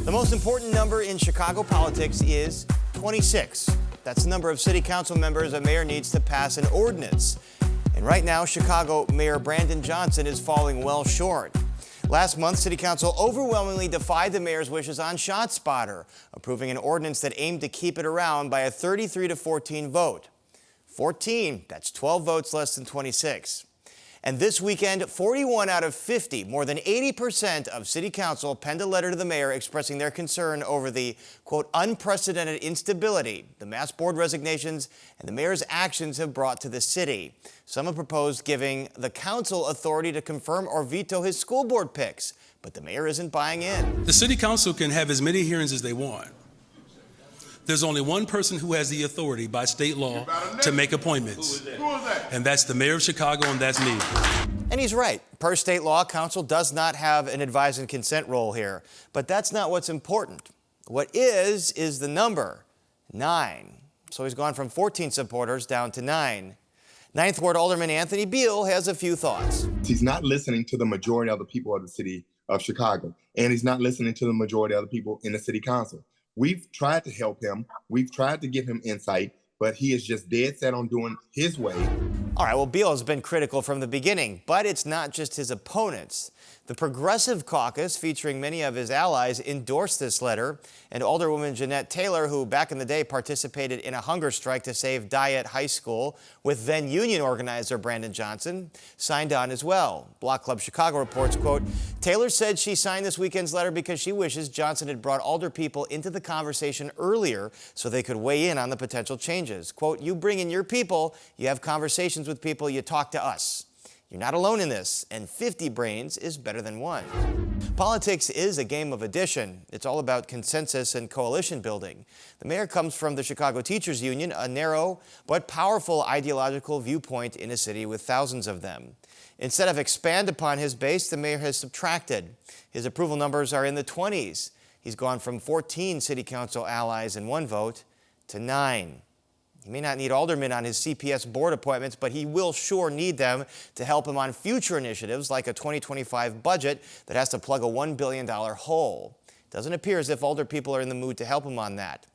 The most important number in Chicago politics is 26. That's the number of city council members a mayor needs to pass an ordinance. And right now, Chicago Mayor Brandon Johnson is falling well short. Last month, City Council overwhelmingly defied the mayor's wishes on ShotSpotter, approving an ordinance that aimed to keep it around by a 33-14 vote. 14, that's 12 votes less than 26. And this weekend, 41 out of 50, more than 80% of City Council penned a letter to the mayor expressing their concern over the, quote, unprecedented instability the mass board resignations and the mayor's actions have brought to the city. Some have proposed giving the council authority to confirm or veto his school board picks, but the mayor isn't buying in. The City Council can have as many hearings as they want. There's only one person who has the authority by state law to make appointments. Who is that? And that's the mayor of Chicago, and that's me. And he's right. Per state law, council does not have an advise and consent role here. But that's not what's important. What is the number, 9. So he's gone from 14 supporters down to 9. Ninth Ward Alderman Anthony Beal has a few thoughts. He's not listening to the majority of the people of the city of Chicago, and he's not listening to the majority of the people in the city council. We've tried to help him. We've tried to give him insight, but he is just dead set on doing his way. All right, well, Beal has been critical from the beginning, but it's not just his opponents. The Progressive Caucus, featuring many of his allies, endorsed this letter, and Alderwoman Jeanette Taylor, who back in the day participated in a hunger strike to save Dyett High School with then-union organizer Brandon Johnson, signed on as well. Block Club Chicago reports, quote, Taylor said she signed this weekend's letter because she wishes Johnson had brought alder people into the conversation earlier so they could weigh in on the potential changes. Quote, you bring in your people, you have conversations with people, you talk to us. You're not alone in this, and 50 brains is better than 1. Politics is a game of addition. It's all about consensus and coalition building. The mayor comes from the Chicago Teachers Union, a narrow but powerful ideological viewpoint in a city with thousands of them. Instead of expand upon his base, the mayor has subtracted. His approval numbers are in the 20s. He's gone from 14 city council allies and 1 vote to 9. He may not need aldermen on his CPS board appointments, but he will sure need them to help him on future initiatives like a 2025 budget that has to plug a $1 billion hole. Doesn't appear as if alder people are in the mood to help him on that.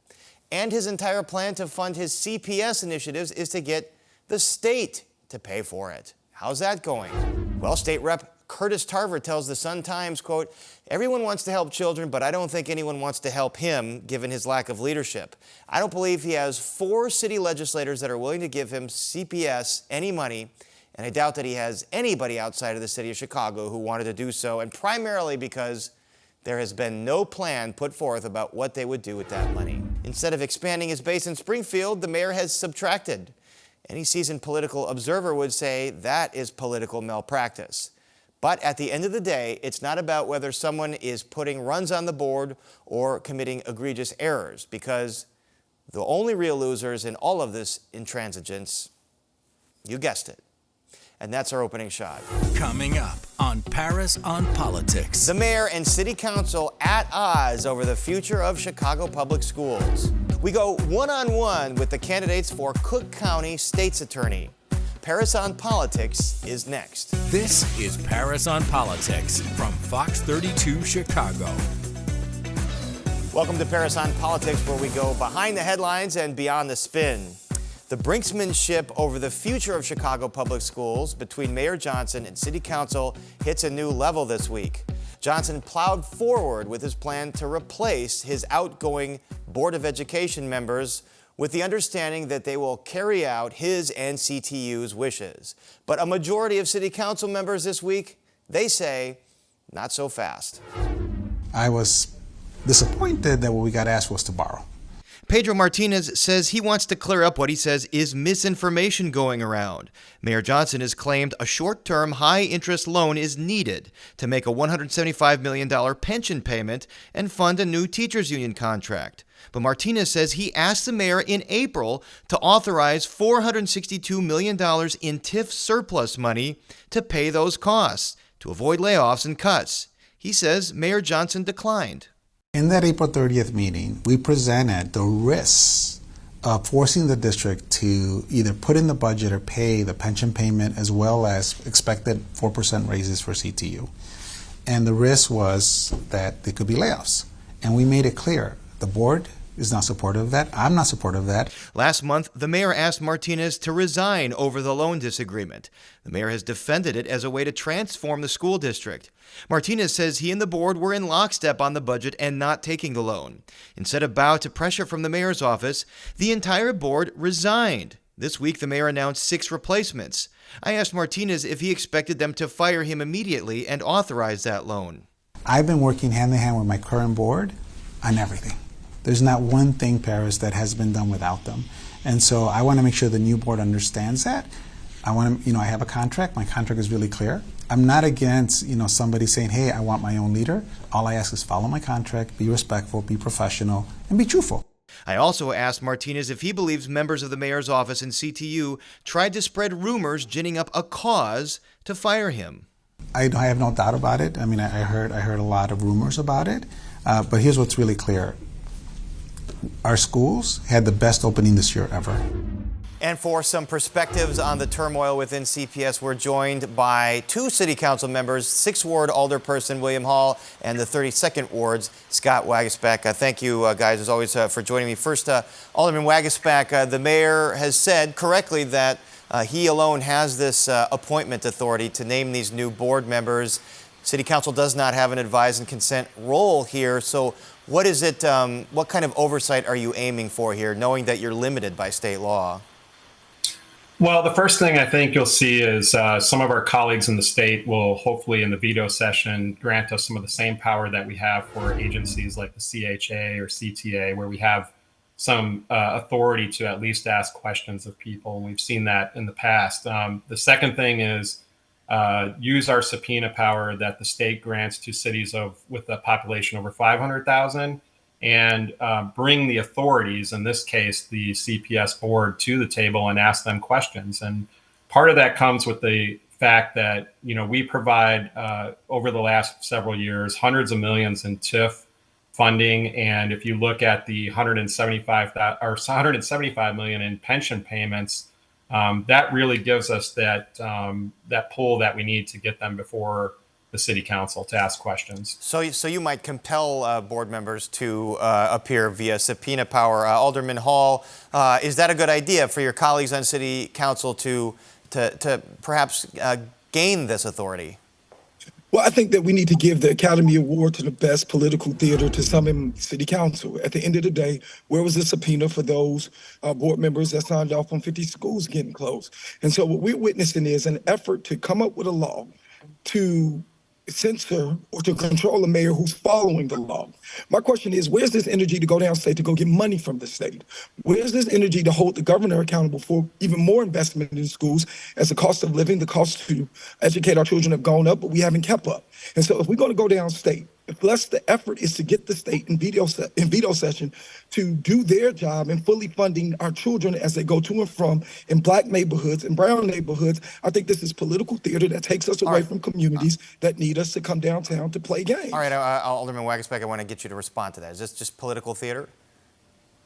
And his entire plan to fund his CPS initiatives is to get the state to pay for it. How's that going? Well, State Rep Curtis Tarver tells the Sun-Times, quote, everyone wants to help children, but I don't think anyone wants to help him, given his lack of leadership. I don't believe he has 4 city legislators that are willing to give him CPS any money, and I doubt that he has anybody outside of the city of Chicago who wanted to do so, and primarily because there has been no plan put forth about what they would do with that money. Instead of expanding his base in Springfield, the mayor has subtracted. Any seasoned political observer would say that is political malpractice. But at the end of the day, it's not about whether someone is putting runs on the board or committing egregious errors, because the only real losers in all of this intransigence, you guessed it. And that's our opening shot. Coming up on Paris on Politics. The mayor and city council at odds over the future of Chicago public schools. We go one-on-one with the candidates for Cook County State's Attorney. Paris on Politics is next. This is Paris on Politics from Fox 32 Chicago. Welcome to Paris on Politics, where we go behind the headlines and beyond the spin. The brinksmanship over the future of Chicago public schools between Mayor Johnson and City Council hits a new level this week. Johnson plowed forward with his plan to replace his outgoing Board of Education members with the understanding that they will carry out his and CTU's wishes. But a majority of City Council members this week, they say, not so fast. I was disappointed that what we got asked was to borrow. Pedro Martinez says he wants to clear up what he says is misinformation going around. Mayor Johnson has claimed a short-term, high-interest loan is needed to make a $175 million pension payment and fund a new teachers union contract. But Martinez says he asked the mayor in April to authorize $462 million in TIF surplus money to pay those costs, to avoid layoffs and cuts. He says Mayor Johnson declined. In that April 30th meeting, we presented the risks of forcing the district to either put in the budget or pay the pension payment as well as expected 4% raises for CTU. And the risk was that there could be layoffs. And we made it clear. The board is not supportive of that. I'm not supportive of that. Last month, the mayor asked Martinez to resign over the loan disagreement. The mayor has defended it as a way to transform the school district. Martinez says he and the board were in lockstep on the budget and not taking the loan. Instead of bow to pressure from the mayor's office, the entire board resigned. This week, the mayor announced 6 replacements. I asked Martinez if he expected them to fire him immediately and authorize that loan. I've been working hand in hand with my current board on everything. There's not one thing, Paris, that has been done without them. And so I want to make sure the new board understands that. I have a contract. My contract is really clear. I'm not against, somebody saying, hey, I want my own leader. All I ask is follow my contract, be respectful, be professional, and be truthful. I also asked Martinez if he believes members of the mayor's office and CTU tried to spread rumors ginning up a cause to fire him. I have no doubt about it. I mean, I heard a lot of rumors about it. But here's what's really clear. Our schools had the best opening this year ever. And for some perspectives on the turmoil within CPS, we're joined by 2 city council members, 6th Ward Alderperson William Hall and the 32nd Ward's Scott Waguespack. Thank you, guys, as always, for joining me. First, Alderman Waguespack, the mayor has said correctly that he alone has this appointment authority to name these new board members. City Council does not have an advise and consent role here. So what is it, what kind of oversight are you aiming for here, knowing that you're limited by state law? Well, the first thing I think you'll see is some of our colleagues in the state will hopefully in the veto session grant us some of the same power that we have for agencies like the CHA or CTA, where we have some authority to at least ask questions of people. And we've seen that in the past. The second thing is use our subpoena power that the state grants to cities with a population over 500,000 and bring the authorities, in this case, the CPS board, to the table and ask them questions. And part of that comes with the fact that, we provide over the last several years, hundreds of millions in TIF funding. And if you look at the 175 million in pension payments, that really gives us that pull that we need to get them before the city council to ask questions. So you might compel board members to appear via subpoena power. Alderman Hall, is that a good idea for your colleagues on city council to perhaps gain this authority? Well, I think that we need to give the Academy Award to the best political theater to some in city council. At the end of the day, where was the subpoena for those board members that signed off on 50 schools getting closed? And so what we're witnessing is an effort to come up with a law to censor or to control a mayor who's following the law. My question is, where's this energy to go downstate to go get money from the state? Where's this energy to hold the governor accountable for even more investment in schools as the cost of living, the cost to educate our children have gone up, but we haven't kept up? And so if we're going to go downstate, if less the effort is to get the state in veto session to do their job in fully funding our children as they go to and from in black neighborhoods and brown neighborhoods, I think this is political theater that takes us away from communities that need us to come downtown to play games. All right, Alderman Waguespack, I want to get you to respond to that. Is this just political theater?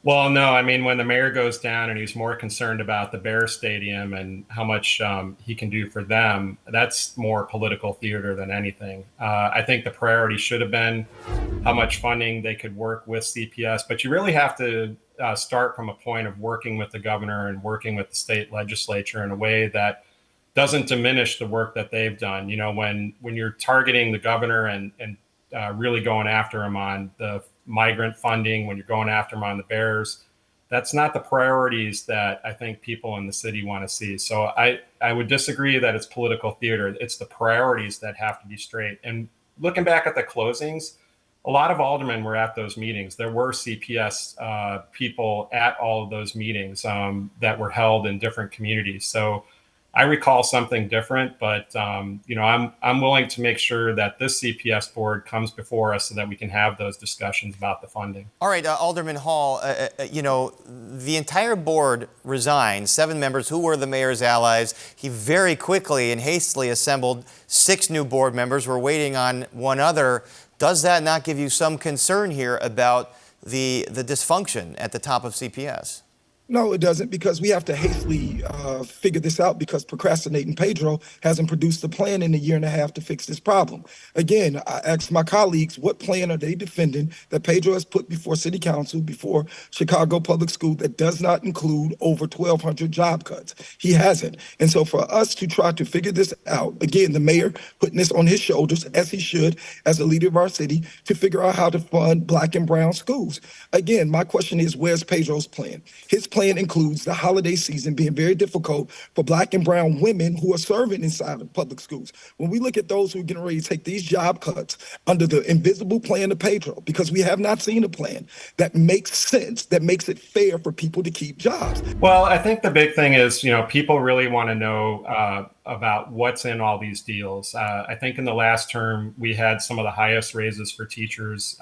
Well, no, I mean, when the mayor goes down and he's more concerned about the Bears Stadium and how much he can do for them, that's more political theater than anything. I think the priority should have been how much funding they could work with CPS, but you really have to start from a point of working with the governor and working with the state legislature in a way that doesn't diminish the work that they've done. When you're targeting the governor and really going after him on the migrant funding, when you're going after them on the Bears, that's not the priorities that I think people in the city want to see. So I would disagree that it's political theater. It's the priorities that have to be straight. And looking back at the closings, a lot of aldermen were at those meetings. There were CPS people at all of those meetings that were held in different communities. So I recall something different, but I'm willing to make sure that this CPS board comes before us so that we can have those discussions about the funding. All right, Alderman Hall, the entire board resigned, 7 members who were the mayor's allies. He very quickly and hastily assembled 6 new board members. We're waiting on one other. Does that not give you some concern here about the dysfunction at the top of CPS? No, it doesn't, because we have to hastily figure this out because procrastinating Pedro hasn't produced a plan in a year and a half to fix this problem. Again, I asked my colleagues, what plan are they defending that Pedro has put before City Council, before Chicago Public School, that does not include over 1,200 job cuts? He hasn't. And so for us to try to figure this out, again, the mayor putting this on his shoulders, as he should, as a leader of our city, to figure out how to fund Black and brown schools. Again, my question is, where's Pedro's plan? His plan includes the holiday season being very difficult for Black and brown women who are serving inside of public schools. When we look at those who are getting ready to take these job cuts under the invisible plan of Pedro, because we have not seen a plan that makes sense, that makes it fair for people to keep jobs. Well, I think the big thing is, people really want to know about what's in all these deals. I think in the last term, we had some of the highest raises for teachers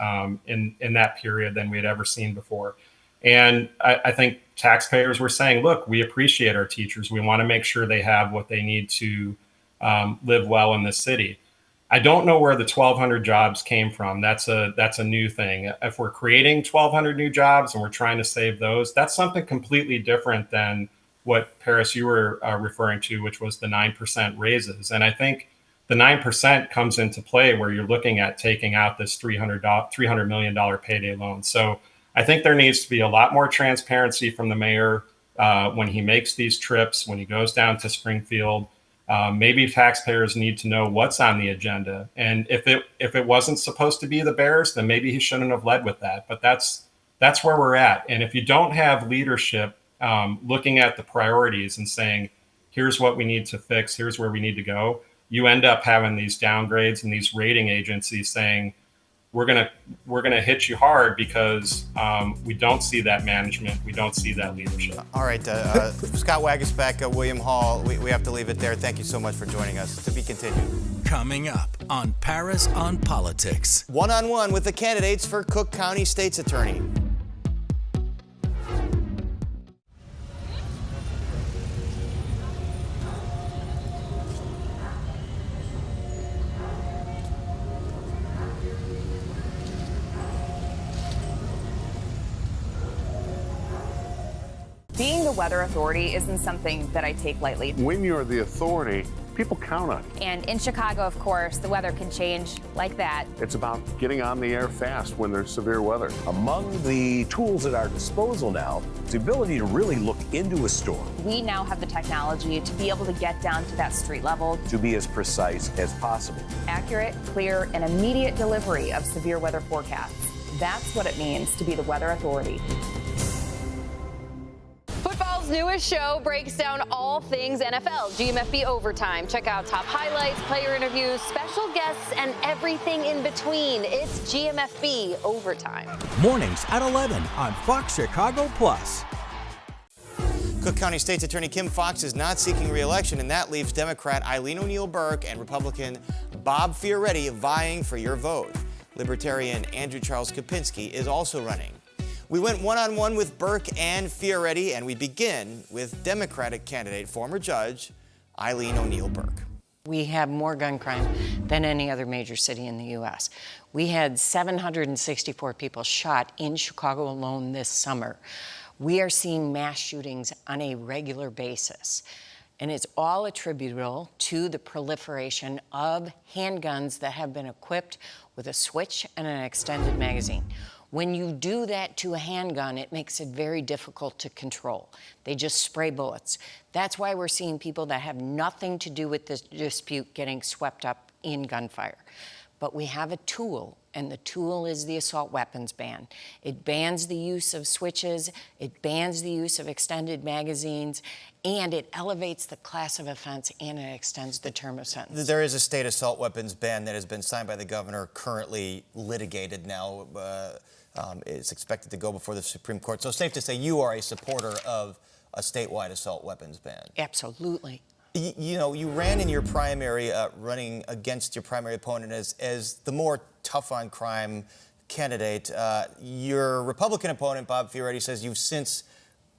in that period than we had ever seen before. And I think taxpayers were saying, look, we appreciate our teachers. We want to make sure they have what they need to live well in this city. I don't know where the 1,200 jobs came from. That's a new thing. If we're creating 1,200 new jobs and we're trying to save those, that's something completely different than what, Paris, you were referring to, which was the 9% raises. And I think the 9% comes into play where you're looking at taking out this $300 million payday loan. So I think there needs to be a lot more transparency from the mayor when he makes these trips, when he goes down to Springfield. Maybe taxpayers need to know what's on the agenda. And if it wasn't supposed to be the Bears, then maybe he shouldn't have led with that. But that's where we're at. And if you don't have leadership looking at the priorities and saying, here's what we need to fix, here's where we need to go, you end up having these downgrades and these rating agencies saying, we're gonna hit you hard because we don't see that management, we don't see that leadership. All right, Scott Waguespack, William Hall, we have to leave it there. Thank you so much for joining us. To be continued. Coming up on Paris on Politics. One-on-one with the candidates for Cook County State's Attorney. Being the weather authority isn't something that I take lightly. When you're the authority, people count on you. And in Chicago, of course, the weather can change like that. It's about getting on the air fast when there's severe weather. Among the tools at our disposal now is the ability to really look into a storm. We now have the technology to be able to get down to that street level. To be as precise as possible. Accurate, clear, and immediate delivery of severe weather forecasts. That's what it means to be the weather authority. Football's newest show breaks down all things NFL, GMFB Overtime. Check out top highlights, player interviews, special guests, and everything in between. It's GMFB Overtime. Mornings at 11 on Fox Chicago Plus. Cook County State's Attorney Kim Foxx is not seeking re-election, and that leaves Democrat Eileen O'Neill Burke and Republican Bob Fioretti vying for your vote. Libertarian Andrew Charles Kopinski is also running. We went one-on-one with Burke and Fioretti, and we begin with Democratic candidate, former judge, Eileen O'Neill Burke. We have more gun crime than any other major city in the U.S. We had 764 people shot in Chicago alone this summer. We are seeing mass shootings on a regular basis. And it's all attributable to the proliferation of handguns that have been equipped with a switch and an extended magazine. When you do that to a handgun, it makes it very difficult to control. They just spray bullets. That's why we're seeing people that have nothing to do with this dispute getting swept up in gunfire. But we have a tool, and the tool is the assault weapons ban. It bans the use of switches, it bans the use of extended magazines, and it elevates the class of offense and it extends the term of sentence. There is a state assault weapons ban that has been signed by the governor, currently litigated now. It's expected to go before the Supreme Court. So safe to say you are a supporter of a statewide assault weapons ban. Absolutely. You know, you ran in your primary, running against your primary opponent as the more tough on crime candidate. Your Republican opponent, Bob Fioretti, says you've since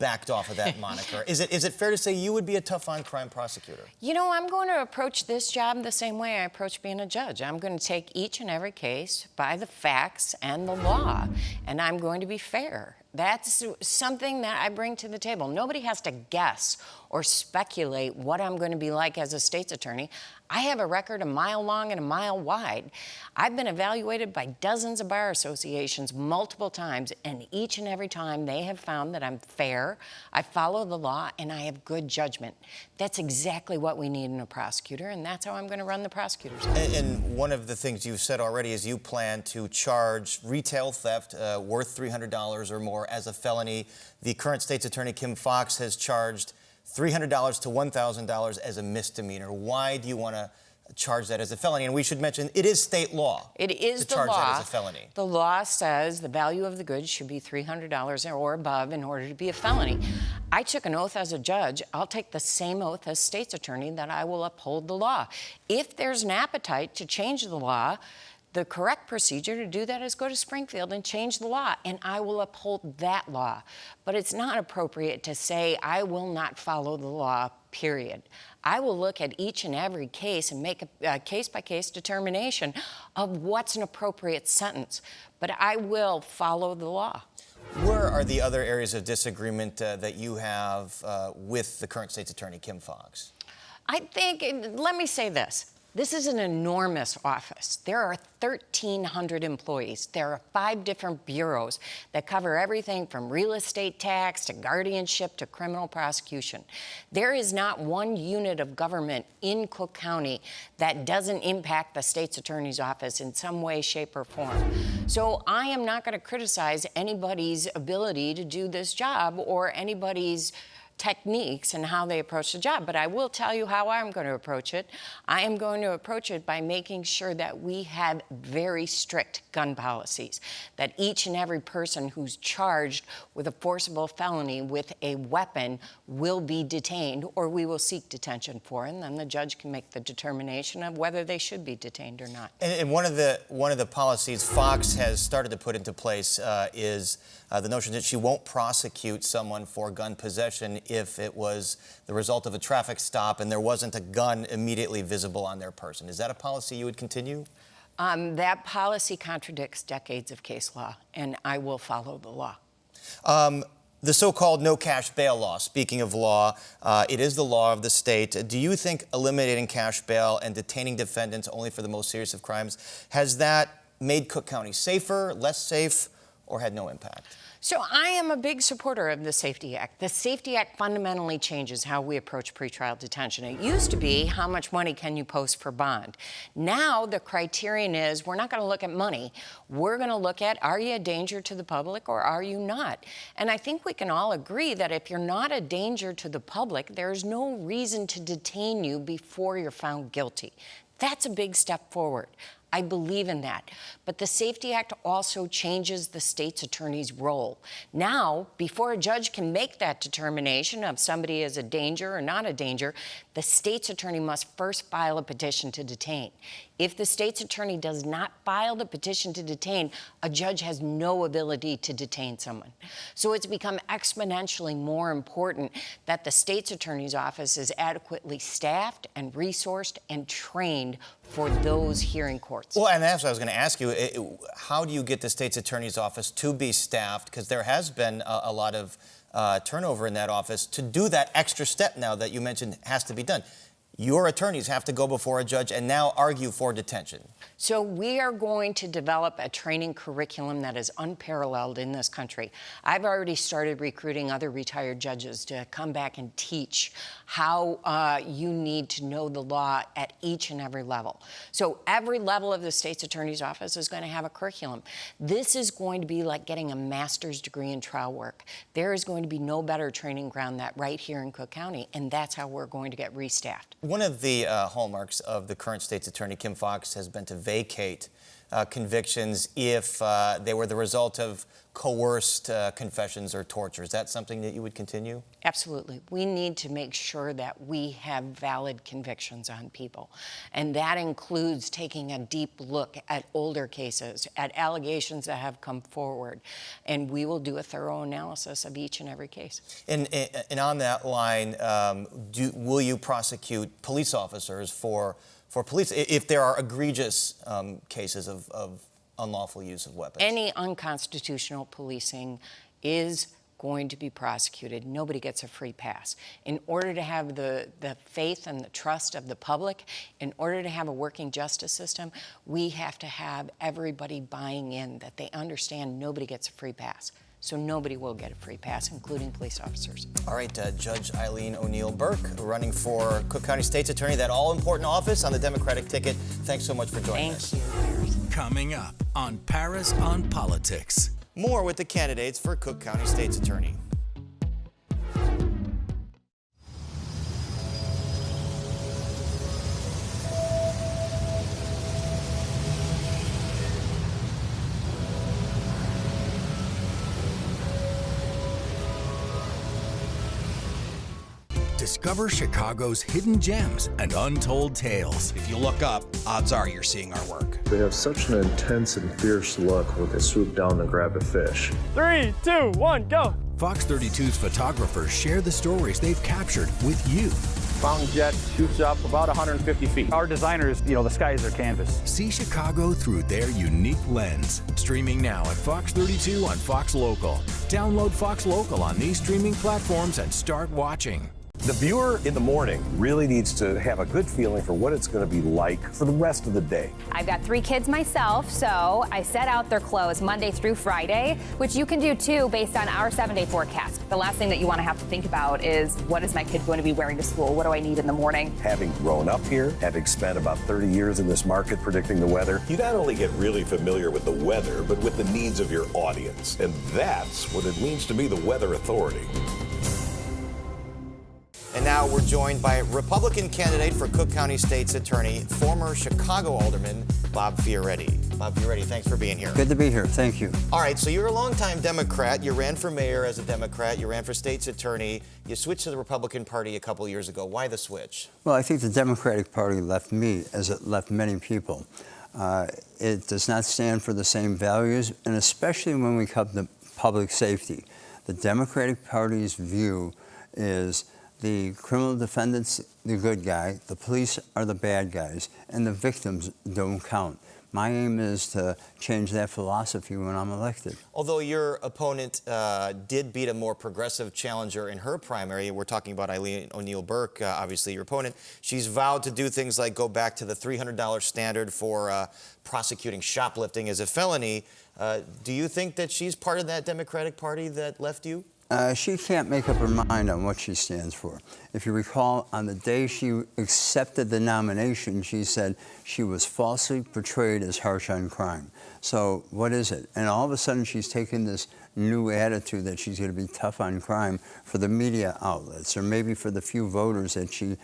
backed off of that moniker. Is it fair to say you would be a tough on crime prosecutor? You know, I'm going to approach this job the same way I approach being a judge. I'm going to take each and every case by the facts and the law, and I'm going to be fair. That's something that I bring to the table. Nobody has to guess or speculate what I'm going to be like as a state's attorney. I have a record a mile long and a mile wide. I've been evaluated by dozens of bar associations multiple times, and each and every time they have found that I'm fair, I follow the law, and I have good judgment. That's exactly what we need in a prosecutor, and that's how I'm going to run the prosecutor's office. And one of the things you've said already is you plan to charge retail theft worth $300 or more as a felony. The current state's attorney, Kim Foxx, has charged $300 to $1,000 as a misdemeanor. Why do you want to charge that as a felony? And we should mention it is state law. It is to charge that as a felony. The law says the value of the goods should be $300 or above in order to be a felony. I took an oath as a judge. I'll take the same oath as state's attorney that I will uphold the law. If there's an appetite to change the law, the correct procedure to do that is go to Springfield and change the law, and I will uphold that law. But it's not appropriate to say I will not follow the law, period. I will look at each and every case and make a case-by-case determination of what's an appropriate sentence. But I will follow the law. Where are the other areas of disagreement that you have with the current state's attorney, Kim Foxx? I think, let me say this. This is an enormous office. There are 1,300 employees. There are 5 different bureaus that cover everything from real estate tax to guardianship to criminal prosecution. There is not one unit of government in Cook County that doesn't impact the state's attorney's office in some way, shape, or form. So I am not going to criticize anybody's ability to do this job or anybody's techniques and how they approach the job, but I will tell you how I'm going to approach it. I am going to approach it by making sure that we have very strict gun policies, that each and every person who's charged with a forcible felony with a weapon will be detained, or we will seek detention for, and then the judge can make the determination of whether they should be detained or not. And one of the policies Fox has started to put into place is the notion that she won't prosecute someone for gun possession if it was the result of a traffic stop and there wasn't a gun immediately visible on their person. Is that a policy you would continue? That policy contradicts decades of case law, and I will follow the law. The so-called no cash bail law, speaking of law, it is the law of the state. Do you think eliminating cash bail and detaining defendants only for the most serious of crimes, has that made Cook County safer, less safe, or had no impact? So I am a big supporter of the Safety Act. The Safety Act fundamentally changes how we approach pretrial detention. It used to be how much money can you post for bond. Now the criterion is we're not going to look at money. We're going to look at, are you a danger to the public or are you not? And I think we can all agree that if you're not a danger to the public, there's no reason to detain you before you're found guilty. That's a big step forward. I believe in that. But the Safety Act also changes the state's attorney's role. Now, before a judge can make that determination of somebody as a danger or not a danger, the state's attorney must first file a petition to detain. If the state's attorney does not file the petition to detain, a judge has no ability to detain someone. So it's become exponentially more important that the state's attorney's office is adequately staffed and resourced and trained for those hearing courts. Well, and that's what I was going to ask you. How do you get the state's attorney's office to be staffed? Because there has been a lot of turnover in that office to do that extra step now that you mentioned has to be done. Your attorneys have to go before a judge and now argue for detention. So we are going to develop a training curriculum that is unparalleled in this country. I've already started recruiting other retired judges to come back and teach how you need to know the law at each and every level. So every level of the state's attorney's office is going to have a curriculum. This is going to be like getting a master's degree in trial work. There is going to be no better training ground than right here in Cook County, and that's how we're going to get restaffed. One of the hallmarks of the current state's attorney, Kim Foxx, has been to vacate convictions if they were the result of coerced confessions or torture. Is that something that you would continue? Absolutely. We need to make sure that we have valid convictions on people. And that includes taking a deep look at older cases, at allegations that have come forward. And we will do a thorough analysis of each and every case. And on that line, will you prosecute police officers for police if there are egregious cases of unlawful use of weapons? Any unconstitutional policing is going to be prosecuted. Nobody gets a free pass. In order to have the faith and the trust of the public, in order to have a working justice system, we have to have everybody buying in that they understand nobody gets a free pass. So nobody will get a free pass, including police officers. All right, Judge Eileen O'Neill Burke, running for Cook County State's Attorney, that all-important office on the Democratic ticket. Thanks so much for joining us. Thank you. Coming up on Paris on Politics. More with the candidates for Cook County State's Attorney. Discover Chicago's hidden gems and untold tales. If you look up, odds are you're seeing our work. They have such an intense and fierce look when they swoop down to grab a fish. 3, 2, 1, go! Fox 32's photographers share the stories they've captured with you. Fountain jet shoots up about 150 feet. Our designers, the sky is their canvas. See Chicago through their unique lens. Streaming now at Fox 32 on Fox Local. Download Fox Local on these streaming platforms and start watching. The viewer in the morning really needs to have a good feeling for what it's going to be like for the rest of the day. I've got 3 kids myself, so I set out their clothes Monday through Friday, which you can do too based on our 7-day forecast. The last thing that you want to have to think about is, what is my kid going to be wearing to school? What do I need in the morning? Having grown up here, having spent about 30 years in this market predicting the weather, you not only get really familiar with the weather, but with the needs of your audience. And that's what it means to be the Weather Authority. And now we're joined by Republican candidate for Cook County State's Attorney, former Chicago Alderman Bob Fioretti. Bob Fioretti, thanks for being here. Good to be here. Thank you. All right, so you're a longtime Democrat. You ran for mayor as a Democrat. You ran for State's Attorney. You switched to the Republican Party a couple years ago. Why the switch? Well, I think the Democratic Party left me, as it left many people. It does not stand for the same values, and especially when we come to public safety. The Democratic Party's view is the criminal defendant's the good guy, the police are the bad guys, and the victims don't count. My aim is to change that philosophy when I'm elected. Although your opponent did beat a more progressive challenger in her primary, we're talking about Eileen O'Neill Burke, obviously your opponent. She's vowed to do things like go back to the $300 standard for prosecuting shoplifting as a felony. Do you think that she's part of that Democratic Party that left you? She can't make up her mind on what she stands for. If you recall, on the day she accepted the nomination, she said she was falsely portrayed as harsh on crime. So what is it? And all of a sudden she's taken this new attitude that she's going to be tough on crime for the media outlets, or maybe for the few voters that she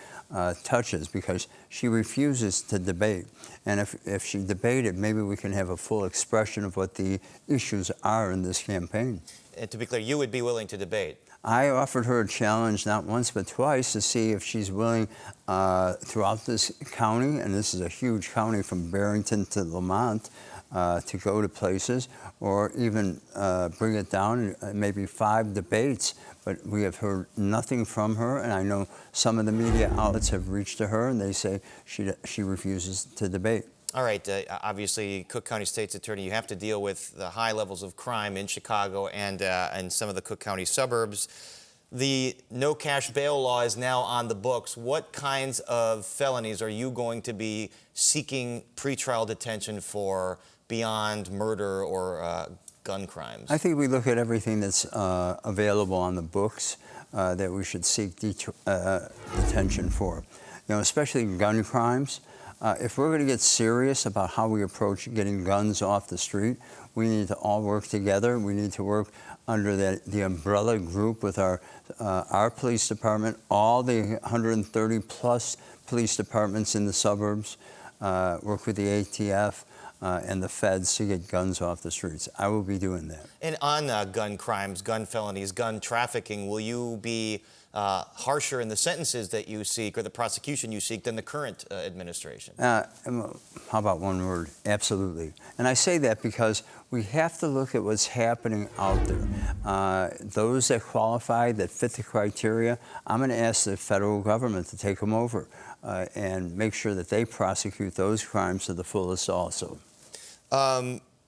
touches, because she refuses to debate. And if she debated, maybe we can have a full expression of what the issues are in this campaign. And to be clear, you would be willing to debate? I offered her a challenge not once but twice to see if she's willing throughout this county, and this is a huge county from Barrington to Lamont, to go to places, or even bring it down, maybe 5 debates. But we have heard nothing from her, and I know some of the media outlets have reached to her, and they say she refuses to debate. All right, obviously, Cook County State's Attorney, you have to deal with the high levels of crime in Chicago and some of the Cook County suburbs. The no cash bail law is now on the books. What kinds of felonies are you going to be seeking pretrial detention for beyond murder or gun crimes? I think we look at everything that's available on the books that we should seek detention for. Especially gun crimes. If we're going to get serious about how we approach getting guns off the street, we need to all work together. We need to work under the umbrella group with our police department, all the 130 plus police departments in the suburbs, work with the ATF and the feds to get guns off the streets. I will be doing that. And on gun crimes, gun felonies, gun trafficking, will you be harsher in the sentences that you seek or the prosecution you seek than the current administration? How about one word? Absolutely. And I say that because we have to look at what's happening out there. Those that qualify, that fit the criteria, I'm going to ask the federal government to take them over and make sure that they prosecute those crimes to the fullest also.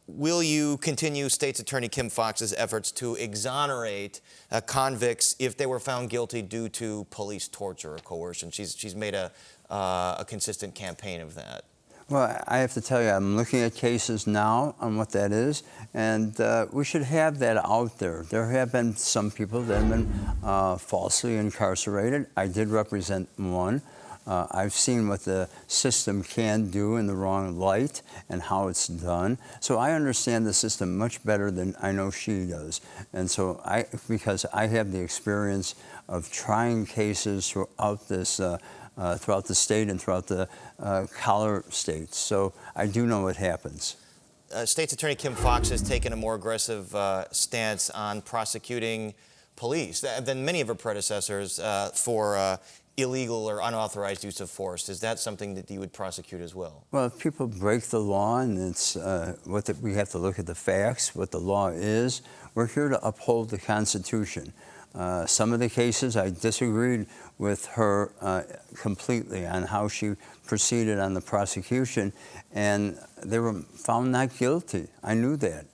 will you continue State's Attorney Kim Foxx's efforts to exonerate convicts if they were found guilty due to police torture or coercion? She's made a consistent campaign of that. Well, I have to tell you, I'm looking at cases now on what that is, and we should have that out there. There have been some people that have been falsely incarcerated. I did represent one. I've seen what the system can do in the wrong light and how it's done. So I understand the system much better than I know she does. And so because I have the experience of trying cases throughout this throughout the state and throughout the collar states. So I do know what happens. State's Attorney Kim Foxx has taken a more aggressive stance on prosecuting police than many of her predecessors for illegal or unauthorized use of force. Is that something that you would prosecute as well? Well, if people break the law, and it's we have to look at the facts, what the law is. We're here to uphold the Constitution. Some of the cases I disagreed with her completely on how she proceeded on the prosecution, and they were found not guilty. I knew that.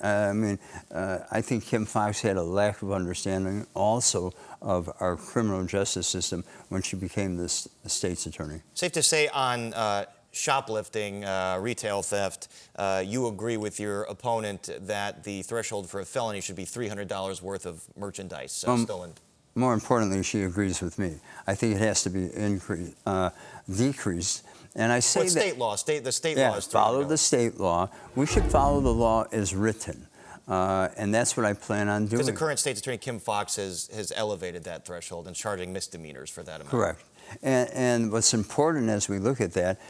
I think Kim Foxx had a lack of understanding also of our criminal justice system when she became this state's attorney. Safe to say on shoplifting, retail theft, you agree with your opponent that the threshold for a felony should be $300 worth of merchandise stolen. More importantly, she agrees with me. I think it has to be decreased. And I say state law? The state law is $300. Follow the state law. We should follow the law as written. And that's what I plan on doing. Because the current State's Attorney Kim Foxx has elevated that threshold and charging misdemeanors for that amount. Correct. And what's important as we look at that,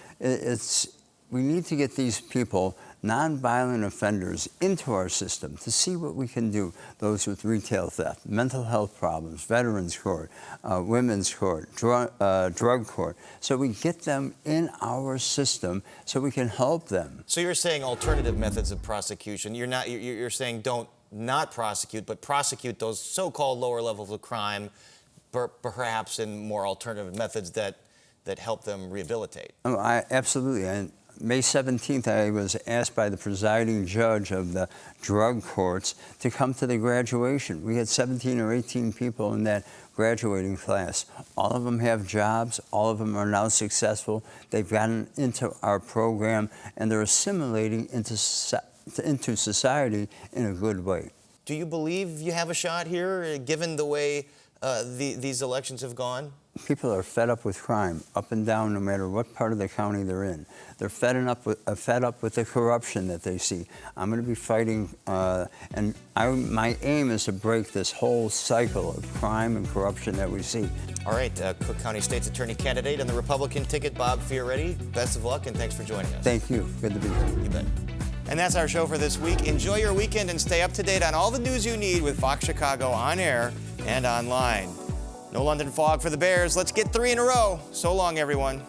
we need to get these people, nonviolent offenders, into our system to see what we can do. Those with retail theft, mental health problems, veterans court, women's court, drug court. So we get them in our system so we can help them. So you're saying alternative methods of prosecution. You're saying don't not prosecute, but prosecute those so-called lower levels of crime, perhaps in more alternative methods that help them rehabilitate. Oh, absolutely. And May 17th, I was asked by the presiding judge of the drug courts to come to the graduation. We had 17 or 18 people in that graduating class. All of them have jobs. All of them are now successful. They've gotten into our program, and they're assimilating into society in a good way. Do you believe you have a shot here, given the way these elections have gone? People are fed up with crime, up and down, no matter what part of the county they're in. They're fed up with the corruption that they see. I'm going to be fighting, and my aim is to break this whole cycle of crime and corruption that we see. All right, Cook County State's Attorney candidate on the Republican ticket, Bob Fioretti. Best of luck, and thanks for joining us. Thank you. Good to be here. You bet. And that's our show for this week. Enjoy your weekend and stay up to date on all the news you need with Fox Chicago on air and online. No London fog for the Bears. Let's get 3 in a row. So long, everyone.